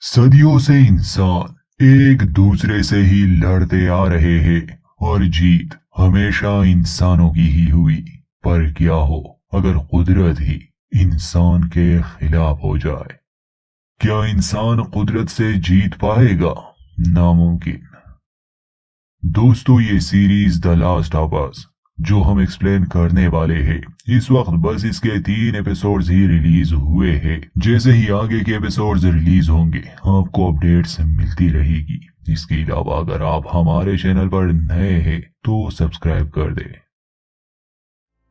सदियों से इंसान एक दूसरे से ही लड़ते आ रहे हैं और जीत हमेशा इंसानों की ही हुई। पर क्या हो अगर कुदरत ही इंसान के खिलाफ हो जाए? क्या इंसान कुदरत से जीत पाएगा? नामुमकिन। दोस्तों, ये series the last of us जो हम एक्सप्लेन करने वाले हैं, इस वक्त बस इसके 3 एपिसोड्स ही रिलीज हुए हैं। जैसे ही आगे के एपिसोड्स रिलीज होंगे आपको अपडेट्स मिलती रहेगी। इसके अलावा अगर आप हमारे चैनल पर नए हैं तो सब्सक्राइब कर दें।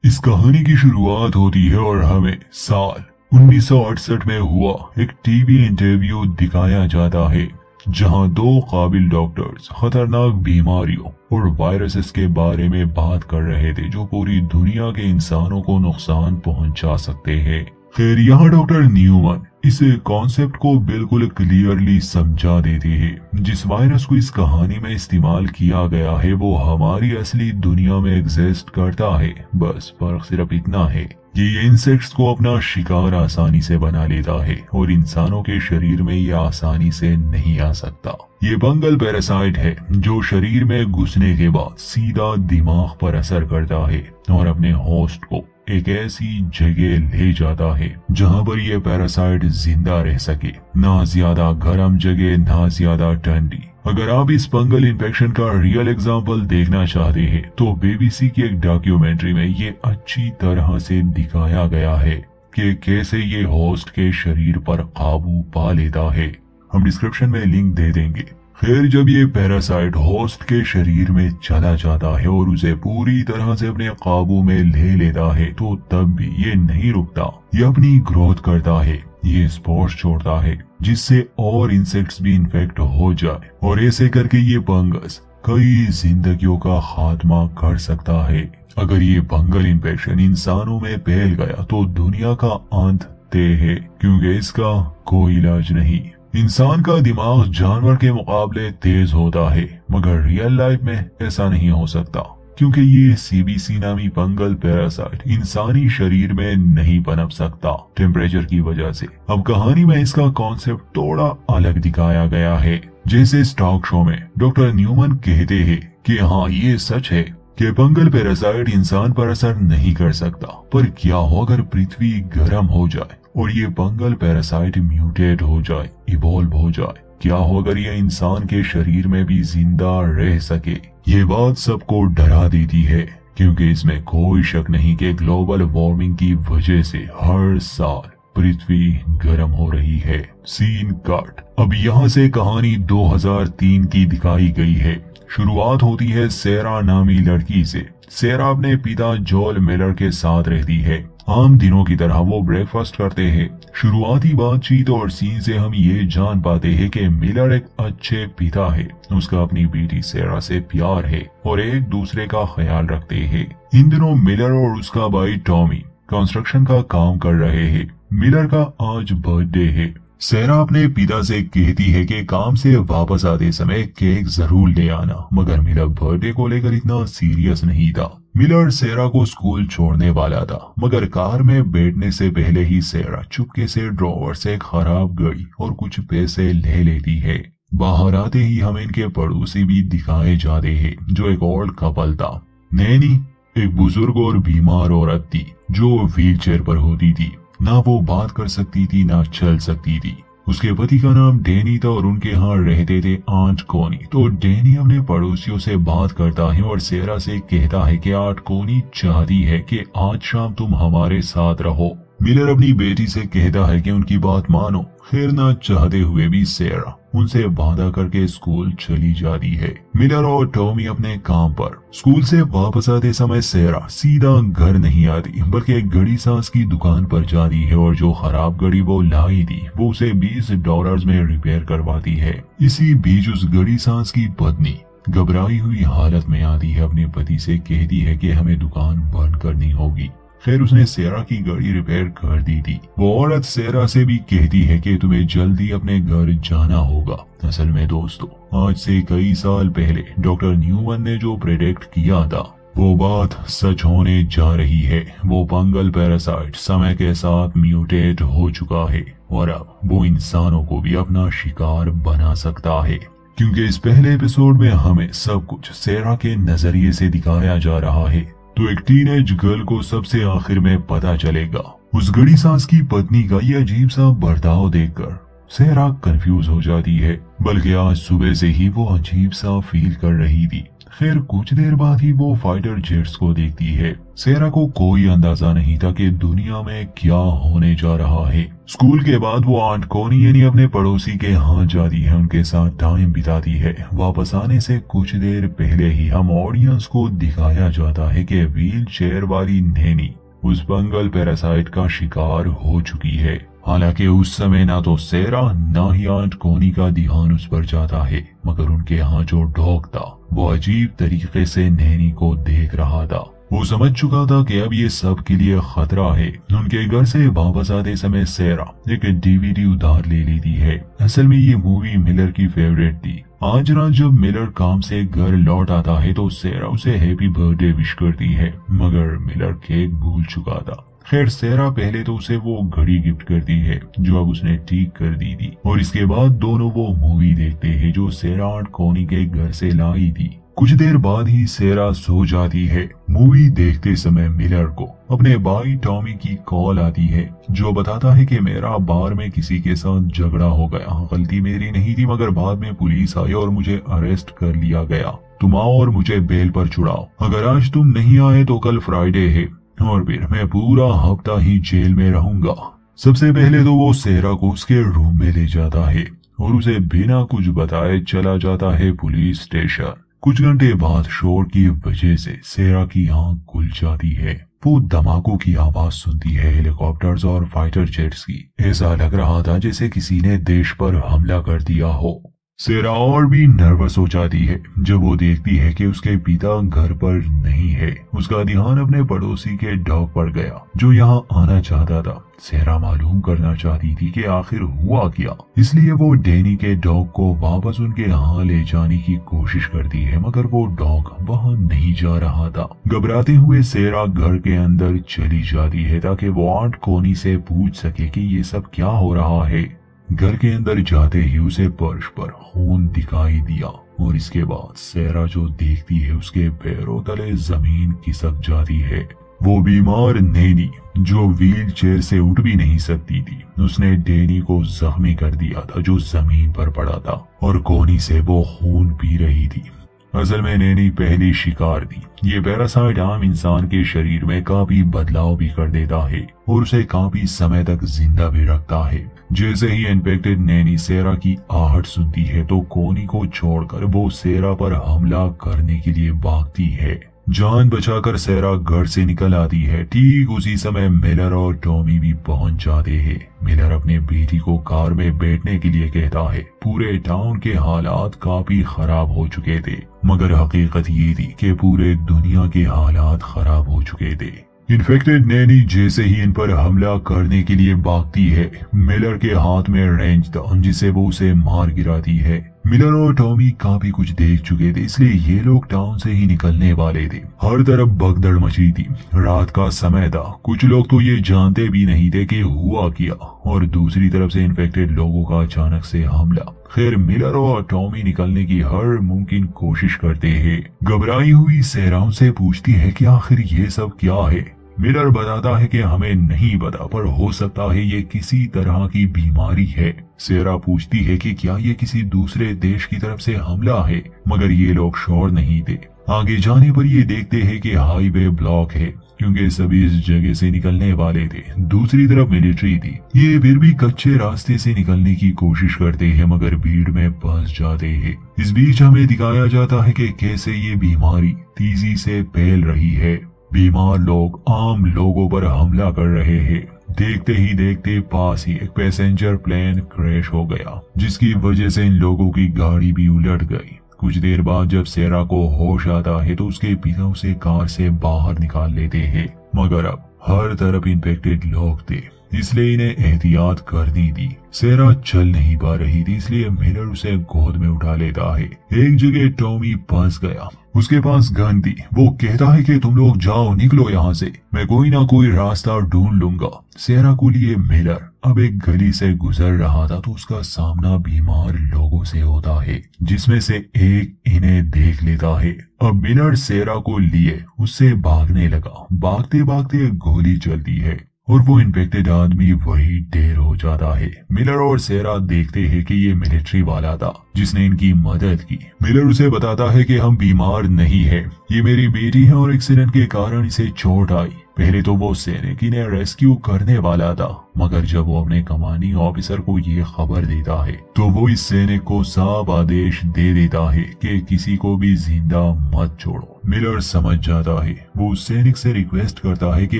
इस कहानी की शुरुआत होती है और हमें साल 1968 में हुआ एक टीवी इंटरव्यू दिखाया जाता है, जहां 2 काबिल डॉक्टर्स खतरनाक बीमारियों और वायरसेस के बारे में बात कर रहे थे जो पूरी दुनिया के इंसानों को नुकसान पहुंचा सकते हैं। खैर, यहाँ डॉक्टर न्यूमन इस कॉन्सेप्ट को बिल्कुल क्लियरली समझा देते हैं। जिस वायरस को इस कहानी में इस्तेमाल किया गया है वो हमारी असली दुनिया में एग्जिस्ट करता है। बस फर्क सिर्फ इतना है कि ये इंसेक्ट्स को अपना शिकार आसानी से बना लेता है और इंसानों के शरीर में ये आसानी से नहीं आ सकता। ये फंगल पैरासाइट है जो शरीर में घुसने के बाद सीधा दिमाग पर असर करता है और अपने होस्ट को एक ऐसी जगह ले जाता है जहां पर ये पैरासाइट जिंदा रह सके। ना ज्यादा गर्म जगह, ना ज्यादा ठंडी। अगर आप इस फंगल इन्फेक्शन का रियल एग्जाम्पल देखना चाहते हैं तो बीबीसी की एक डॉक्यूमेंट्री में ये अच्छी तरह से दिखाया गया है कि कैसे ये होस्ट के शरीर पर काबू पा लेता है। हम डिस्क्रिप्शन में लिंक दे देंगे। खैर, जब ये पैरासाइट होस्ट के शरीर में चला जाता है और उसे पूरी तरह से अपने काबू में ले लेता है तो तब भी ये नहीं रुकता। ये अपनी ग्रोथ करता है, ये स्पोर्स छोड़ता है जिससे और इंसेक्ट्स भी इन्फेक्ट हो जाए और ऐसे करके ये फंगस कई जिंदगियों का खात्मा कर सकता है। अगर ये फंगल इन्फेक्शन इंसानों में फैल गया तो दुनिया का अंत तय है, क्योंकि इसका कोई इलाज नहीं। इंसान का दिमाग जानवर के मुकाबले तेज होता है, मगर रियल लाइफ में ऐसा नहीं हो सकता, क्योंकि ये सीबीसी नामी फंगल पैरासाइट इंसानी शरीर में नहीं पनप सकता टेम्परेचर की वजह से। अब कहानी में इसका कॉन्सेप्ट थोड़ा अलग दिखाया गया है। जैसे स्टॉक शो में डॉक्टर न्यूमन कहते हैं कि हाँ, ये सच है कि फंगल पैरासाइट इंसान पर असर नहीं कर सकता, पर क्या हो अगर पृथ्वी गर्म हो जाए और ये फंगल पैरासाइट म्यूटेट हो जाए, इवॉल्व हो जाए? क्या हो अगर ये इंसान के शरीर में भी जिंदा रह सके? ये बात सबको डरा देती है, क्योंकि इसमें कोई शक नहीं कि ग्लोबल वार्मिंग की वजह से हर साल पृथ्वी गर्म हो रही है। Scene cut. अब यहाँ से कहानी 2003 की दिखाई गई है। शुरुआत होती है सेरा नामी लड़की से। सेरा अपने पिता जोल मिलर के साथ रहती है। आम दिनों की तरह वो ब्रेकफास्ट करते हैं। शुरुआती बातचीत और सीन से हम ये जान पाते हैं कि मिलर एक अच्छे पिता है, उसका अपनी बेटी सेरा से प्यार है और एक दूसरे का ख्याल रखते हैं। इन दिनों मिलर और उसका भाई टॉमी कंस्ट्रक्शन का काम कर रहे हैं। मिलर का आज बर्थडे है। सेरा अपने पिता से कहती है कि काम से वापस आते समय केक जरूर ले आना, मगर मिलर बर्थडे को लेकर इतना सीरियस नहीं था। मिलर सेरा को स्कूल छोड़ने वाला था, मगर कार में बैठने से पहले ही सेरा चुपके से ड्रॉवर से खराब घड़ी और कुछ पैसे ले लेती है। बाहर आते ही हमें इनके पड़ोसी भी दिखाए जाते हैं, जो एक ओल्ड कपल था। नैनी एक बुजुर्ग और बीमार औरत थी जो व्हील चेयर पर होती थी। ना वो बात कर सकती थी ना चल सकती थी। उसके पति का नाम डैनी था और उनके यहाँ रहते थे आंट कोनी। तो डैनी अपने पड़ोसियों से बात करता है और सेरा से कहता है कि आंट कोनी चाहती है कि आज शाम तुम हमारे साथ रहो। मिलर अपनी बेटी से कहता है कि उनकी बात मानो। खैर, ना चाहते हुए भी सेरा उनसे वादा करके स्कूल चली जाती है। मिलर और टॉमी अपने काम पर। स्कूल से वापस आते समय सेरा सीधा घर नहीं आती, बल्कि एक घड़ी सांस की दुकान पर जाती है और जो खराब घड़ी वो लाई थी वो उसे $20 में रिपेयर करवाती है। इसी बीच उस घड़ी सांस की पत्नी घबराई हुई हालत में आती है, अपने पति से कहती है कि हमें दुकान बंद करनी होगी। खैर, उसने सेरा की गाड़ी रिपेयर कर दी थी। वो औरत सेरा से भी कहती है कि तुम्हें जल्दी अपने घर जाना होगा। असल में दोस्तों, आज से कई साल पहले डॉक्टर न्यूमन ने जो प्रेडिक्ट किया था वो बात सच होने जा रही है। वो फंगल पैरासाइट समय के साथ म्यूटेट हो चुका है और अब वो इंसानों को भी अपना शिकार बना सकता है। क्योंकि इस पहले एपिसोड में हमें सब कुछ सेरा के नजरिए से दिखाया जा रहा है, तो एक टीनेज गर्ल को सबसे आखिर में पता चलेगा। उस गड़ी सांस की पत्नी का ये अजीब सा बर्ताव देखकर सेरा कंफ्यूज हो जाती है, बल्कि आज सुबह से ही वो अजीब सा फील कर रही थी। खैर कुछ देर बाद ही वो फाइटर जेट्स को देखती है। सेरा को कोई अंदाजा नहीं था कि दुनिया में क्या होने जा रहा है। स्कूल के बाद वो आंट कोनी यानी अपने पड़ोसी के यहाँ जाती है, उनके साथ टाइम बिताती है। वापस आने से कुछ देर पहले ही हम ऑडियंस को दिखाया जाता है कि व्हील चेयर वाली नैनी उस फंगल पैरासाइट का शिकार हो चुकी है। हालांकि उस समय ना तो सेरा ना ही आंट कोनी का ध्यान उस पर जाता है, मगर उनके यहाँ जो डॉग था वो अजीब तरीके से नैनी को देख रहा था। वो समझ चुका था कि अब ये सब के लिए खतरा है। उनके घर से वापस आते समय सेरा एक डीवीडी उधार ले लेती है। असल में ये मूवी मिलर की फेवरेट थी। आज रात जब मिलर काम से घर लौट आता है तो सेरा उसे हैप्पी बर्थडे विश करती है, मगर मिलर केक भूल चुका था। खैर सेरा पहले तो उसे वो घड़ी गिफ्ट करती है जो अब उसने ठीक कर दी थी, और इसके बाद दोनों वो मूवी देखते हैं जो सेरा आंट कोनी के घर से लाई थी। कुछ देर बाद ही सेरा सो जाती है। मूवी देखते समय मिलर को अपने भाई टॉमी की कॉल आती है, जो बताता है कि मेरा बार में किसी के साथ झगड़ा हो गया। गलती मेरी नहीं थी, मगर बाद में पुलिस आई और मुझे अरेस्ट कर लिया गया। तुम आओ और मुझे बेल पर छुड़ाओ। अगर आज तुम नहीं आए तो कल फ्राइडे है और फिर मैं पूरा हफ्ता ही जेल में रहूंगा। सबसे पहले तो वो सेरा को उसके रूम में ले जाता है और उसे बिना कुछ बताए चला जाता है पुलिस स्टेशन। कुछ घंटे बाद शोर की वजह से सेरा की आंख खुल जाती है। वो धमाकों की आवाज सुनती है, हेलीकॉप्टर्स और फाइटर जेट्स की। ऐसा लग रहा था जैसे किसी ने देश पर हमला कर दिया हो। सेरा और भी नर्वस हो जाती है जब वो देखती है कि उसके पिता घर पर नहीं है। उसका ध्यान अपने पड़ोसी के डॉग पर गया जो यहाँ आना चाहता था। सेरा मालूम करना चाहती थी कि आखिर हुआ क्या, इसलिए वो डैनी के डॉग को वापस उनके यहाँ ले जाने की कोशिश करती है, मगर वो डॉग वहाँ नहीं जा रहा था। घबराते हुए सेरा घर के अंदर चली जाती है ताकि वो आंट कोनी से पूछ सके कि ये सब क्या हो रहा है। घर के अंदर जाते ही उसे फर्श पर खून दिखाई दिया और इसके बाद सेरा जो देखती है उसके पैरों तले जमीन खिसक जाती है। वो बीमार नैनी जो व्हील चेयर से उठ भी नहीं सकती थी, उसने डैनी को जख्मी कर दिया था जो जमीन पर पड़ा था और कोनी से वो खून पी रही थी। असल में नैनी पहली शिकार थी। ये पैरासाइट आम इंसान के शरीर में काफी बदलाव भी कर देता है और उसे काफी समय तक जिंदा भी रखता है। जैसे ही इन्फेक्टेड नैनी सेरा की आहट सुनती है तो कोनी को छोड़कर वो सेरा पर हमला करने के लिए भागती है। जान बचाकर सेरा घर से निकल आती है। ठीक उसी समय मिलर और टॉमी भी पहुंच जाते हैं। मिलर अपने बेटी को कार में बैठने के लिए कहता है। पूरे टाउन के हालात काफी खराब हो चुके थे, मगर हकीकत ये थी कि पूरे दुनिया के हालात खराब हो चुके थे। इन्फेक्टेड नैनी जैसे ही इन पर हमला करने के लिए भागती है, मिलर के हाथ में रेंज था जिसे वो उसे मार गिराती है। मिलर और टॉमी काफी कुछ देख चुके थे, इसलिए ये लोग टाउन से ही निकलने वाले थे। हर तरफ भगदड़ मची थी। रात का समय था। कुछ लोग तो ये जानते भी नहीं थे कि हुआ क्या, और दूसरी तरफ से इन्फेक्टेड लोगों का अचानक से हमला। खैर मिलर और टॉमी निकलने की हर मुमकिन कोशिश करते हैं। घबराई हुई सेरा से पूछती है कि आखिर ये सब क्या है। मिलर बताता है कि हमें नहीं पता, पर हो सकता है ये किसी तरह की बीमारी है। सेरा पूछती है कि क्या ये किसी दूसरे देश की तरफ से हमला है, मगर ये लोग श्योर नहीं थे। आगे जाने पर ये देखते हैं कि हाईवे ब्लॉक है, क्योंकि सभी इस जगह से निकलने वाले थे। दूसरी तरफ मिलिट्री थी। ये फिर भी कच्चे रास्ते से निकलने की कोशिश करते हैं, मगर भीड़ में फंस जाते हैं। इस बीच हमें दिखाया जाता है कि कैसे ये बीमारी तेजी से फैल रही है। बीमार लोग आम लोगों पर हमला कर रहे हैं। देखते ही देखते पास ही एक पैसेंजर प्लेन क्रैश हो गया, जिसकी वजह से इन लोगों की गाड़ी भी उलट गई। कुछ देर बाद जब सेरा को होश आता है तो उसके पिता उसे कार से बाहर निकाल लेते हैं, मगर अब हर तरफ इन्फेक्टेड लोग थे। इसलिए इन्हें एहतियात करनी थी। सेरा चल नहीं पा रही थी, इसलिए मिलर उसे गोद में उठा लेता है। एक जगह टॉमी फंस गया, उसके पास गन थी। वो कहता है कि तुम लोग जाओ, निकलो यहाँ से, मैं कोई ना कोई रास्ता ढूंढ लूंगा। सेरा को लिए मिलर अब एक गली से गुजर रहा था तो उसका सामना बीमार लोगों से होता है, जिसमें से एक इन्हें देख लेता है। अब मिलर सेरा को लिए उससे भागने लगा। भागते भागते गोली चलती है और वो इन्फेक्टेड आदमी वही ढेर हो जाता है। मिलर और सेरा देखते हैं कि ये मिलिट्री वाला था जिसने इनकी मदद की। मिलर उसे बताता है कि हम बीमार नहीं है, ये मेरी बेटी है और एक्सीडेंट के कारण इसे चोट आई। पहले तो वो सैनिक इन्हें रेस्क्यू करने वाला था, मगर जब वो अपने कमांडिंग ऑफिसर को ये खबर देता है तो वो इस सैनिक को साफ आदेश दे देता है कि किसी को भी जिंदा मत छोड़ो। मिलर समझ जाता है, वो उस सैनिक से रिक्वेस्ट करता है कि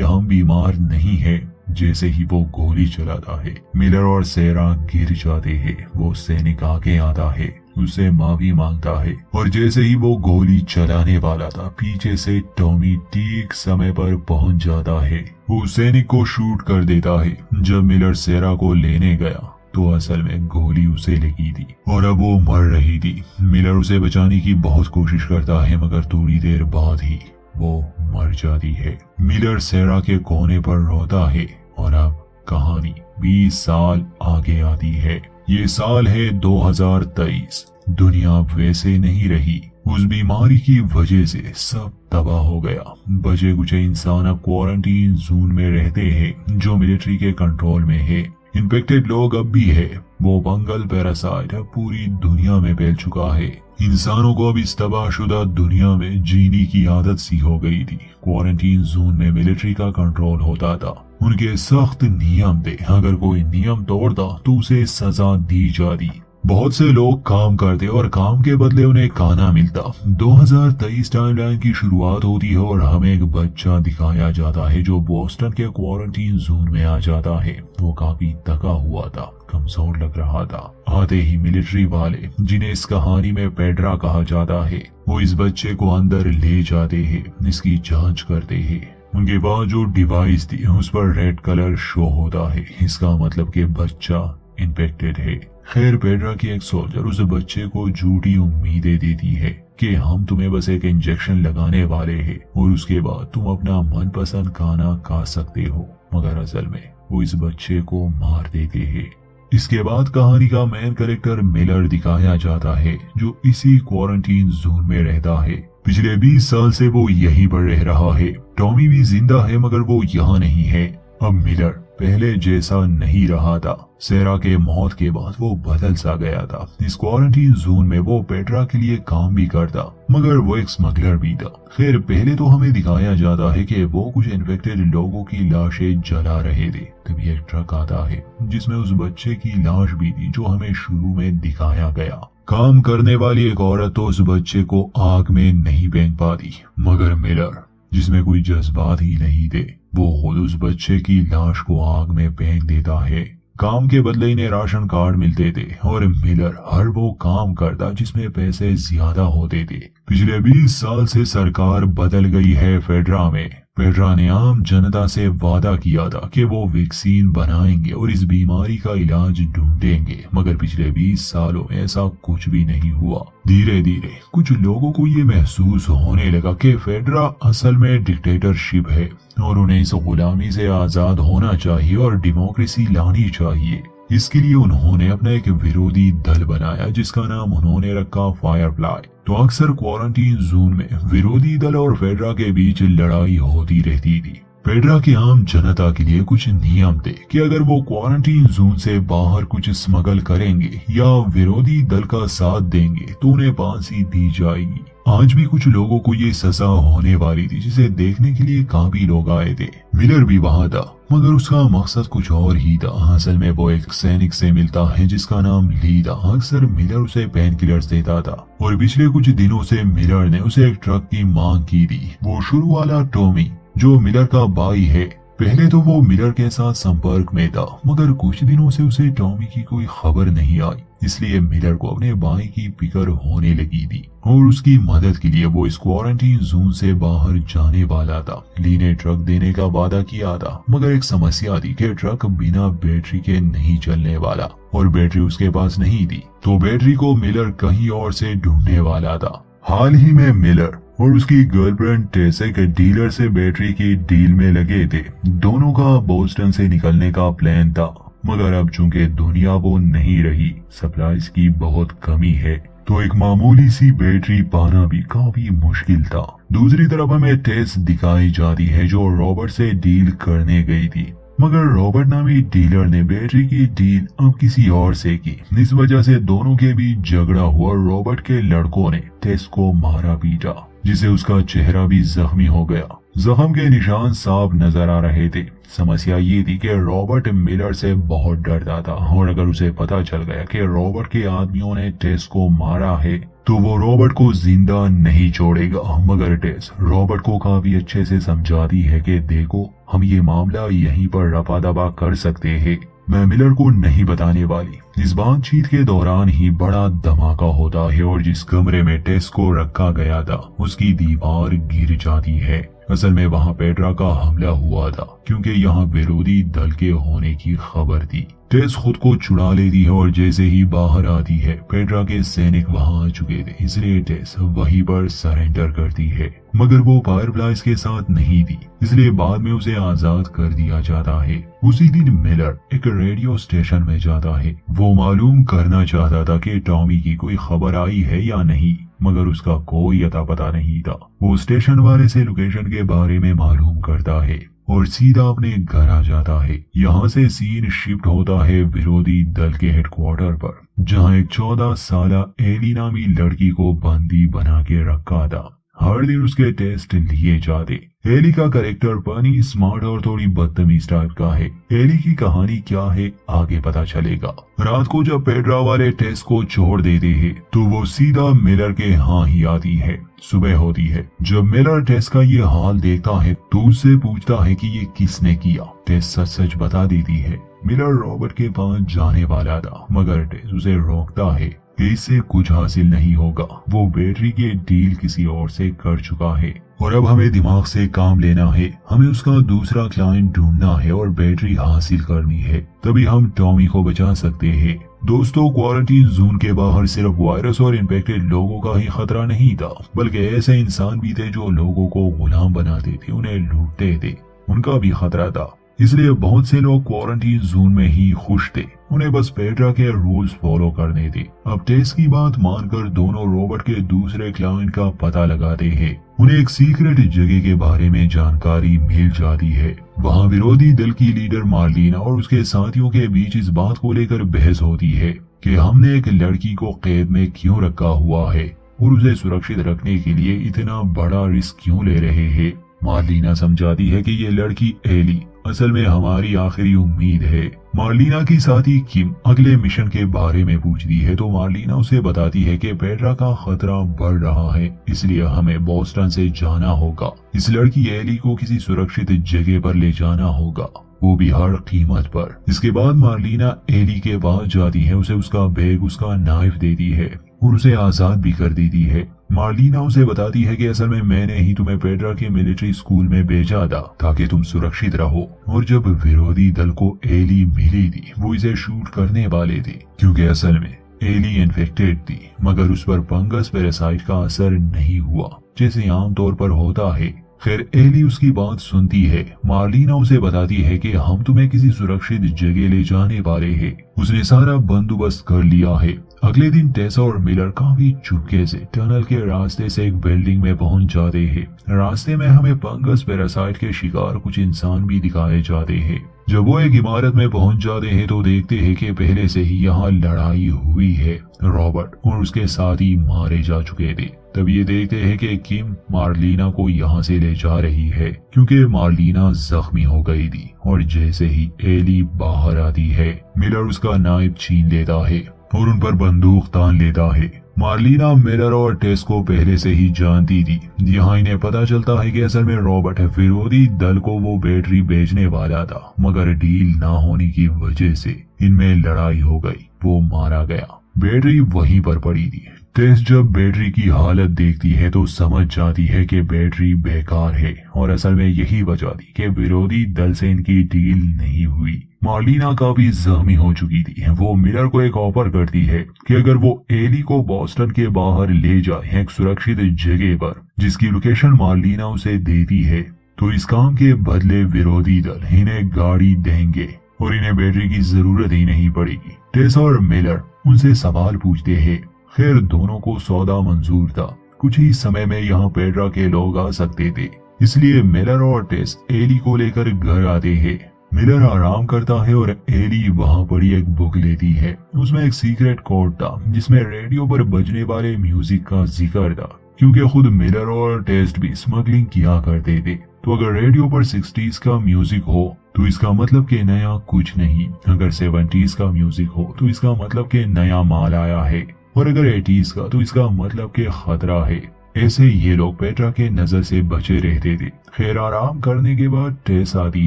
हम बीमार नहीं है। जैसे ही वो गोली चलाता है मिलर और सेरा गिर जाते हैं। वो सैनिक आगे आता है, उससे माफी मांगता है और जैसे ही वो गोली चलाने वाला था पीछे से टॉमी ठीक समय पर पहुंच जाता है। वो सैनिक को शूट कर देता है। जब मिलर सेरा को लेने गया तो असल में गोली उसे लगी थी और अब वो मर रही थी। मिलर उसे बचाने की बहुत कोशिश करता है मगर थोड़ी देर बाद ही वो मर जाती है। मिलर सेरा के कोने पर रोता है और अब कहानी 20 साल आगे आती है। ये साल है 2023। दुनिया वैसे नहीं रही। उस बीमारी की वजह से सब तबाह हो गया। बचे कुचे इंसान अब क्वारंटीन जोन में रहते हैं जो मिलिट्री के कंट्रोल में है। इन्फेक्टेड लोग अब भी है। वो फंगल पैरासाइट अब पूरी दुनिया में फैल चुका है। इंसानों को अब इस तबाहशुदा दुनिया में जीने की आदत सी हो गई थी। क्वारंटीन जोन में मिलिट्री का कंट्रोल होता था। उनके सख्त नियम थे, अगर कोई नियम तोड़ता तो उसे सजा दी जाती। बहुत से लोग काम करते और काम के बदले उन्हें खाना मिलता। 2023 टाइमलाइन की शुरुआत होती है और हमें एक बच्चा दिखाया जाता है जो बोस्टन के क्वारंटीन जोन में आ जाता है। वो काफी थका हुआ था, कमजोर लग रहा था। आते ही मिलिट्री वाले, जिन्हें इस कहानी में पेड्रा कहा जाता है, वो इस बच्चे को अंदर ले जाते हैं, इसकी जांच करते हैं। उनके पास जो डिवाइस थी उस पर रेड कलर शो होता है, इसका मतलब कि बच्चा इन्फेक्टेड है। खैर पेड्रा की एक सोल्जर उस बच्चे को झूठी उम्मीदें देती है कि हम तुम्हें बस एक इंजेक्शन लगाने वाले हैं और उसके बाद तुम अपना मनपसंद खाना खा सकते हो, मगर असल में वो इस बच्चे को मार देते हैं। इसके बाद कहानी का मेन कैरेक्टर मिलर दिखाया जाता है जो इसी क्वारंटीन जोन में रहता है। पिछले 20 साल से वो यहीं पर रह रहा है। टॉमी भी जिंदा है मगर वो यहाँ नहीं है। अब मिलर पहले जैसा नहीं रहा था। सेरा के मौत के बाद वो बदल सा गया था। इस क्वारंटीन जोन में वो पेट्रा के लिए काम भी करता, मगर वो एक स्मगलर भी था। खैर पहले तो हमें दिखाया जाता है कि वो कुछ इन्फेक्टेड लोगों की लाशें जला रहे थे। तभी एक ट्रक आता है जिसमें उस बच्चे की लाश भी थी जो हमें शुरू में दिखाया गया। काम करने वाली एक औरत तो उस बच्चे को आग में नहीं फेंक पाती, मगर मिलर, जिसमें कोई जज्बात ही नहीं थे, वो खुद उस बच्चे की लाश को आग में फेंक देता है। काम के बदले इन्हें राशन कार्ड मिलते थे और मिलर हर वो काम करता जिसमें पैसे ज्यादा होते थे। पिछले 20 साल से सरकार बदल गई है फेडरा में। पेड्रा ने आम जनता से वादा किया था कि वो वैक्सीन बनाएंगे और इस बीमारी का इलाज ढूंढेंगे, मगर पिछले 20 सालों में ऐसा कुछ भी नहीं हुआ। धीरे धीरे कुछ लोगों को ये महसूस होने लगा कि फेडरा असल में डिक्टेटरशिप है और उन्हें इस गुलामी से आजाद होना चाहिए और डेमोक्रेसी लानी चाहिए। इसके लिए उन्होंने अपना एक विरोधी दल बनाया जिसका नाम उन्होंने रखा फायरफ्लाई। तो अक्सर क्वारंटीन जोन में विरोधी दल और फेडरा के बीच लड़ाई होती रहती थी। फेडरा की आम जनता के लिए कुछ नियम थे कि अगर वो क्वारंटीन जोन से बाहर कुछ स्मगल करेंगे या विरोधी दल का साथ देंगे तो उन्हें फांसी दी जाएगी। आज भी कुछ लोगों को ये सजा होने वाली थी जिसे देखने के लिए काफी लोग आए थे। मिलर भी वहाँ था, मगर उसका मकसद कुछ और ही था। असल में वो एक सैनिक से मिलता है जिसका नाम ली था। अक्सर मिलर उसे पेन किलर्स देता था और पिछले कुछ दिनों से मिलर ने उसे एक ट्रक की मांग की थी। वो शुरू वाला टॉमी, जो मिलर का भाई है, पहले तो वो मिलर के साथ संपर्क में था, मगर कुछ दिनों से उसे टॉमी की कोई खबर नहीं आई, इसलिए मिलर को अपने भाई की फिक्र होने लगी थी और उसकी मदद के लिए वो इस क्वारंटीन जोन से बाहर जाने वाला था। ली ने ट्रक देने का वादा किया था, मगर एक समस्या थी कि ट्रक बिना बैटरी के नहीं चलने वाला और बैटरी उसके पास नहीं थी, तो बैटरी को मिलर कहीं और से ढूंढने वाला था। हाल ही में मिलर और उसकी गर्लफ्रेंड टेस एक डीलर से बैटरी की डील में लगे थे। दोनों का बोस्टन से निकलने का प्लान था, मगर अब चूंकि दुनिया वो नहीं रही, सप्लाईज की बहुत कमी है, तो एक मामूली सी बैटरी पाना भी काफी मुश्किल था। दूसरी तरफ हमें टेस दिखाई जाती है जो रॉबर्ट से डील करने गई थी, मगर रॉबर्ट नामी डीलर ने बैटरी की डील अब किसी और से की। इस वजह से दोनों के बीच झगड़ा हुआ। रॉबर्ट के लड़कों ने टेस को मारा पीटा, जिससे उसका चेहरा भी जख्मी हो गया। जख्म के निशान साफ नजर आ रहे थे। समस्या ये थी कि रॉबर्ट मिलर से बहुत डरता था और अगर उसे पता चल गया कि रॉबर्ट के आदमियों ने टेस को मारा है तो वो रॉबर्ट को जिंदा नहीं छोड़ेगा। मगर टेस रॉबर्ट को काफी अच्छे से समझाती है कि देखो, हम ये मामला यहीं पर रफा दफा कर सकते हैं, मैं मिलर को नहीं बताने वाली। इस बातचीत के दौरान ही बड़ा धमाका होता है और जिस कमरे में टेस को रखा गया था उसकी दीवार गिर जाती है। असल में वहां पेड्रा का हमला हुआ था, क्योंकि यहाँ विरोधी दल के होने की खबर थी। टेस खुद को छुड़ा लेती है और जैसे ही बाहर आती है पेड्रा के सैनिक वहां आ चुके थे, इसलिए टेस वहीं पर सरेंडर करती है। मगर वो फायरफ्लाइज के साथ नहीं थी, इसलिए बाद में उसे आजाद कर दिया जाता है। उसी दिन मिलर एक रेडियो स्टेशन में जाता है। वो मालूम करना चाहता था कि टॉमी की कोई खबर आई है या नहीं, मगर उसका कोई अता पता नहीं था। वो स्टेशन वाले से लोकेशन के बारे में मालूम करता है और सीधा अपने घर आ जाता है। यहाँ से सीन शिफ्ट होता है विरोधी दल के हेडक्वार्टर पर, जहाँ एक 14 साला एली नामी लड़की को बंदी बना के रखा था। हर दिन उसके टेस्ट लिए जाते। एली का कैरेक्टर फनी, स्मार्ट और थोड़ी बदतमीज टाइप का है। एली की कहानी क्या है आगे पता चलेगा। रात को जब पेड्रा वाले टेस्ट को छोड़ देते हैं तो वो सीधा मिलर के यहाँ ही आती है। सुबह होती है। जब मिलर टेस्ट का ये हाल देखता है तो उससे पूछता है कि ये किसने किया। टेस्ट सच सच बता देती है। मिलर रॉबर्ट के पास जाने वाला था, मगर टेस्ट उसे रोकता है कि इससे कुछ हासिल नहीं होगा। वो बैटरी के डील किसी और से कर चुका है और अब हमें दिमाग से काम लेना है। हमें उसका दूसरा क्लाइंट ढूंढना है और बैटरी हासिल करनी है, तभी हम टॉमी को बचा सकते हैं। दोस्तों, क्वारंटीन जोन के बाहर सिर्फ वायरस और इन्फेक्टेड लोगों का ही खतरा नहीं था, बल्कि ऐसे इंसान भी थे जो लोगों को गुलाम बनाते थे, उन्हें लूटते थे, उनका भी खतरा था। इसलिए बहुत से लोग क्वारंटीन जोन में ही खुश थे, उन्हें बस पेड्रा के रूल्स फॉलो करने थे। अब टेस की बात मानकर दोनों रॉबर्ट के दूसरे क्लाइंट का पता लगाते हैं। उन्हें एक सीक्रेट जगह के बारे में जानकारी मिल जाती है। वहाँ विरोधी दल की लीडर मार्लिना और उसके साथियों के बीच इस बात को लेकर बहस होती है कि हमने एक लड़की को कैद में क्यों रखा हुआ है और उसे सुरक्षित रखने के लिए इतना बड़ा रिस्क क्यों ले रहे हैं। मार्लिना समझाती है कि ये लड़की एली असल में हमारी आखिरी उम्मीद है। मार्लिना की साथी किम अगले मिशन के बारे में पूछती है तो मार्लिना उसे बताती है कि पेड्रा का खतरा बढ़ रहा है, इसलिए हमें बोस्टन से जाना होगा। इस लड़की एली को किसी सुरक्षित जगह पर ले जाना होगा, वो भी हर कीमत पर। इसके बाद मार्लिना एली के पास जाती है, उसे उसका बैग, उसका नाइफ देती है और उसे आजाद भी कर देती है। मार्लिना उसे बताती है कि असल में मैंने ही तुम्हें पेड्रा के मिलिट्री स्कूल में भेजा था ताकि तुम सुरक्षित रहो, और जब विरोधी दल को एली मिली थी वो इसे शूट करने वाले थे, क्योंकि असल में एली इन्फेक्टेड थी, मगर उस पर फंगस पैरासाइट का असर नहीं हुआ जैसे आमतौर पर होता है। खैर, एली उसकी बात सुनती है। मार्लिना उसे बताती है कि हम तुम्हें किसी सुरक्षित जगह ले जाने वाले हैं। उसने सारा बंदोबस्त कर लिया है। अगले दिन टेसा और मिलर काफी चुपके से टनल के रास्ते से एक बिल्डिंग में पहुंच जाते हैं। रास्ते में हमें फंगस पैरासाइट के शिकार कुछ इंसान भी दिखाए जाते हैं। जब वो एक इमारत में पहुंच जाते हैं तो देखते हैं कि पहले से ही यहाँ लड़ाई हुई है। रॉबर्ट और उसके साथी मारे जा चुके थे। तब ये देखते हैं कि किम मार्लिना को यहाँ से ले जा रही है, क्योंकि मार्लिना जख्मी हो गई थी। और जैसे ही एली बाहर आती है, मिलर उसका नाइफ छीन लेता है और उन पर बंदूक तान लेता है। मार्लिना मिलर और टेस को पहले से ही जानती थी। यहाँ इन्हें पता चलता है कि असल में रॉबर्ट विरोधी दल को वो बैटरी बेचने वाला था, मगर डील ना होने की वजह से इनमें लड़ाई हो गई, वो मारा गया। बैटरी वहीं पर पड़ी थी। टेस जब बैटरी की हालत देखती है तो समझ जाती है कि बैटरी बेकार है और असल में यही वजह थी कि विरोधी दल से इनकी डील नहीं हुई। मार्लिना काफी जख्मी हो चुकी थी। वो मिलर को एक ऑफर करती है कि अगर वो एली को बॉस्टन के बाहर ले जाए एक सुरक्षित जगह पर, जिसकी लोकेशन मार्लिना उसे देती है, तो इस काम के बदले विरोधी दल इन्हें गाड़ी देंगे और इन्हें बैटरी की जरूरत ही नहीं पड़ेगी। टेस और मिलर उनसे सवाल पूछते हैं। खैर दोनों को सौदा मंजूर था। कुछ ही समय में यहाँ पेड्रा के लोग आ सकते थे, इसलिए मिलर और टेस एली को लेकर घर आते हैं। मिलर आराम करता है और एली वहाँ पड़ी एक बुक लेती है। उसमें एक सीक्रेट कोड था जिसमें रेडियो पर बजने वाले म्यूजिक का जिक्र था, क्योंकि खुद मिलर और टेस्ट भी स्मगलिंग किया करते थे। तो अगर रेडियो पर 60s का म्यूजिक हो तो इसका मतलब कि नया कुछ नहीं, अगर 70s का म्यूजिक हो तो इसका मतलब कि नया माल आया है, और अगर 80s का तो इसका मतलब कि खतरा है। ऐसे ये लोग पेट्रा के नजर से बचे रहते थे। खैर आराम करने के बाद टेस आती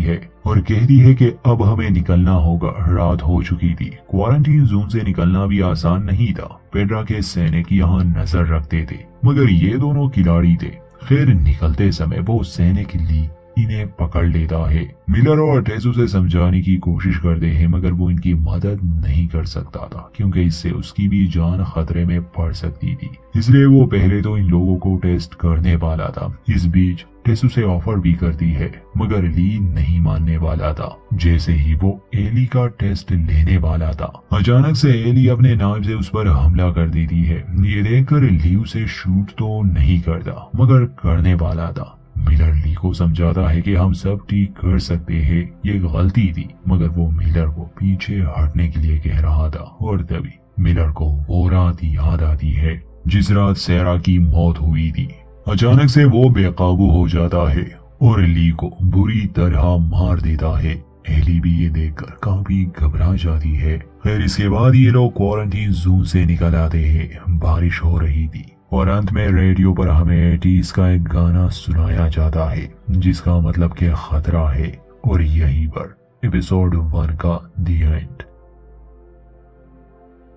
है और कहती है कि अब हमें निकलना होगा, रात हो चुकी थी। क्वारंटीन जोन से निकलना भी आसान नहीं था। पेट्रा के सैनिक यहाँ नजर रखते थे, मगर ये दोनों खिलाड़ी थे। खैर निकलते समय वो सैनिक ली इन्हें पकड़ लेता है। मिलर और टेस उसे समझाने की कोशिश करते हैं, मगर वो इनकी मदद नहीं कर सकता था, क्योंकि इससे उसकी भी जान खतरे में पड़ सकती थी। इसलिए वो पहले तो इन लोगों को टेस्ट करने वाला था। इस बीच टेस उसे ऑफर भी करती है, मगर ली नहीं मानने वाला था। जैसे ही वो एली का टेस्ट लेने वाला था, अचानक से एली अपने नाव से उस पर हमला कर देती है। ये देखकर ली उसे शूट तो नहीं करता, मगर करने वाला था। मिलर ली को समझाता है कि हम सब ठीक कर सकते हैं, ये गलती थी, मगर वो मिलर को पीछे हटने के लिए कह रहा था। और तभी मिलर को वो रात याद आती है जिस रात सैरा की मौत हुई थी। अचानक से वो बेकाबू हो जाता है और ली को बुरी तरह मार देता है। एली भी ये देखकर काफी घबरा जाती है। खैर इसके बाद ये लोग क्वारंटीन जोन से निकल आते हैं। बारिश हो रही थी और अंत में रेडियो पर हमें 80s का एक गाना सुनाया जाता है, जिसका मतलब कि खतरा है। और यहीं पर एपिसोड 1 का दी एंड।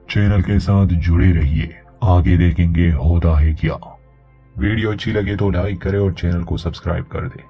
चैनल के साथ जुड़े रहिए, आगे देखेंगे होता है क्या। वीडियो अच्छी लगे तो लाइक करें और चैनल को सब्सक्राइब कर दें।